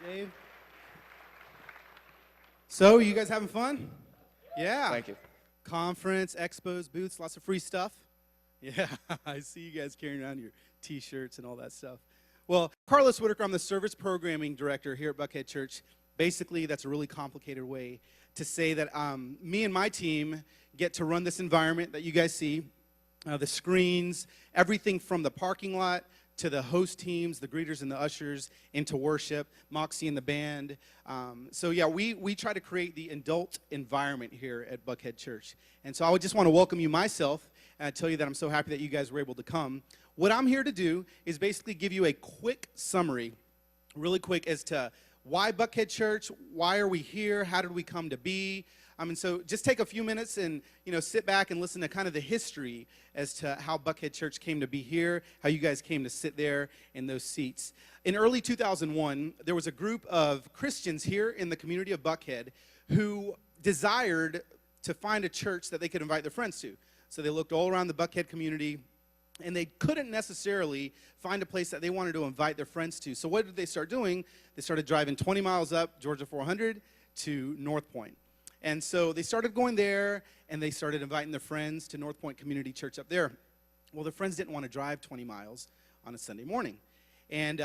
Dave. So, you guys having fun? Yeah. Thank you. Conference, expos, booths, lots of free stuff. Yeah, I see you guys carrying around your t-shirts and all that stuff. Well, Carlos Whittaker, I'm the service programming director here at Buckhead Church. Basically, that's a really complicated way to say that me and my team get to run this environment that you guys see, the screens, everything from the parking lot to the host teams, the greeters and the ushers, into worship, Moxie and the band. So yeah, we try to create the adult environment here at Buckhead Church. And so I would just want to welcome you myself and tell you that I'm so happy that you guys were able to come. What I'm here to do is basically give you a quick summary, really quick, as to why Buckhead Church, why are we here, how did we come to be. So just take a few minutes and, sit back and listen to kind of the history as to how Buckhead Church came to be here, how you guys came to sit there in those seats. In early 2001, there was a group of Christians here in the community of Buckhead who desired to find a church that they could invite their friends to. So they looked all around the Buckhead community, and they couldn't necessarily find a place that they wanted to invite their friends to. So what did they start doing? They started driving 20 miles up Georgia 400 to North Point. And so they started going there, and they started inviting their friends to North Point Community Church up there. Well, their friends didn't want to drive 20 miles on a Sunday morning. And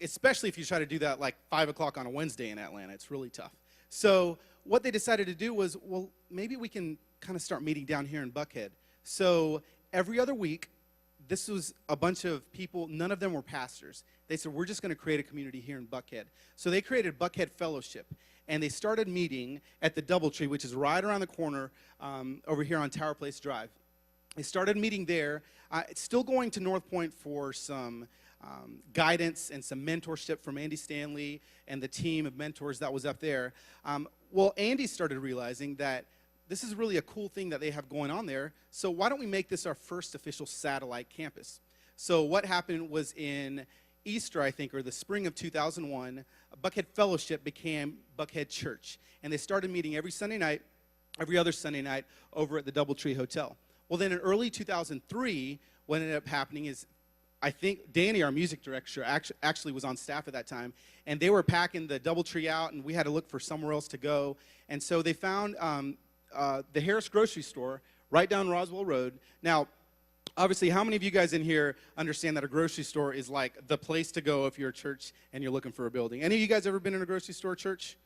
especially if you try to do that like 5 o'clock on a Wednesday in Atlanta, it's really tough. So what they decided to do was, well, maybe we can kind of start meeting down here in Buckhead. So every other week, this was a bunch of people, none of them were pastors. They said, we're just going to create a community here in Buckhead. So they created Buckhead Fellowship, and they started meeting at the Doubletree, which is right around the corner over here on Tower Place Drive. They started meeting there, still going to North Point for some guidance and some mentorship from Andy Stanley and the team of mentors that was up there. Well, Andy started realizing that this is really a cool thing that they have going on there, so why don't we make this our first official satellite campus? So what happened was in Easter, I think, or the spring of 2001, Buckhead Fellowship became Buckhead Church, and they started meeting every Sunday night, every other Sunday night, over at the Doubletree Hotel. Well, then in early 2003, what ended up happening is, I think Danny, our music director, actually was on staff at that time, and they were packing the Doubletree out, and we had to look for somewhere else to go, and so they found the Harris grocery store right down Roswell Road. Now, obviously, how many of you guys in here understand that a grocery store is like the place to go if you're a church and you're looking for a building? Any of you guys ever been in a grocery store, church?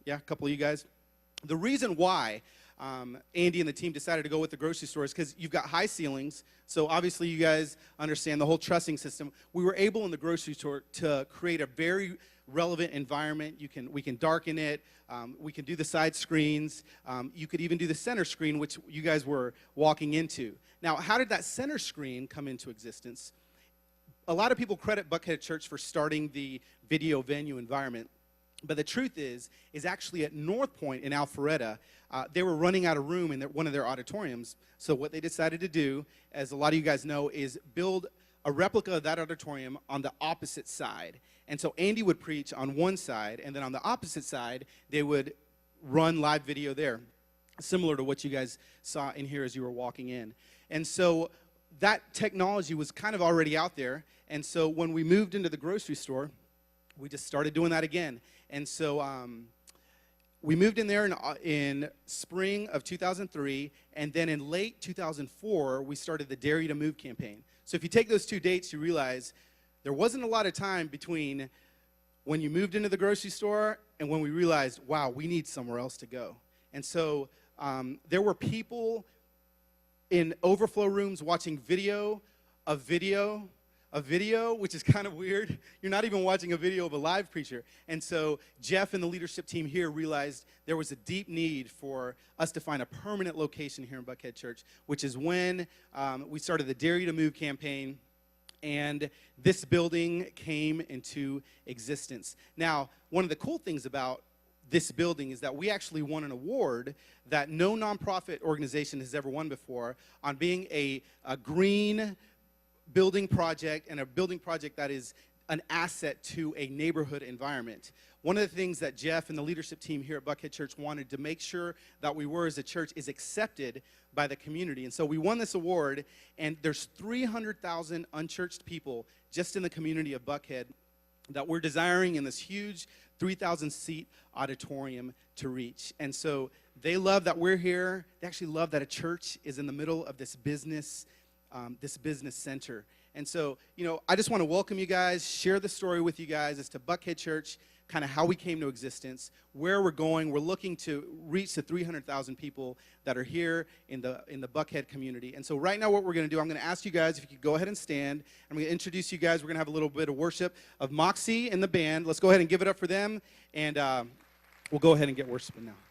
Yeah, a couple of you guys. The reason why Andy and the team decided to go with the grocery store is because you've got high ceilings. So obviously, you guys understand the whole trussing system. We were able in the grocery store to create a very relevant environment. We can darken it. We can do the side screens. You could even do the center screen, which you guys were walking into. Now, how did that center screen come into existence? A lot of people credit Buckhead Church for starting the video venue environment. But the truth is actually at North Point in Alpharetta, they were running out of room in one of their auditoriums. So what they decided to do, as a lot of you guys know, is build a replica of that auditorium on the opposite side. And so Andy would preach on one side, and then on the opposite side, they would run live video there, similar to what you guys saw in here as you were walking in. And so that technology was kind of already out there. And so when we moved into the grocery store, we just started doing that again. And so we moved in there in spring of 2003, and then in late 2004, we started the Dare You to Move campaign. So if you take those two dates, you realize there wasn't a lot of time between when you moved into the grocery store and when we realized, wow, we need somewhere else to go. And so there were people in overflow rooms watching video, which is kind of weird. You're not even watching a video of a live preacher. And so Jeff and the leadership team here realized there was a deep need for us to find a permanent location here in Buckhead Church, which is when we started the Dare You to Move campaign, and this building came into existence. Now, one of the cool things about this building is that we actually won an award that no nonprofit organization has ever won before on being a green building project, and a building project that is an asset to a neighborhood environment. One of the things that Jeff and the leadership team here at Buckhead Church wanted to make sure that we were as a church is accepted by the community. And so we won this award, and there's 300,000 unchurched people just in the community of Buckhead that we're desiring in this huge 3,000 seat auditorium to reach. And so they love that we're here. They actually love that a church is in the middle of this business center. And so, I just want to welcome you guys, share the story with you guys as to Buckhead Church, kind of how we came to existence, where we're going. We're looking to reach the 300,000 people that are here in the Buckhead community. And so right now what we're going to do, I'm going to ask you guys if you could go ahead and stand. I'm going to introduce you guys. We're going to have a little bit of worship of Moxie and the band. Let's go ahead and give it up for them, and we'll go ahead and get worshiping now.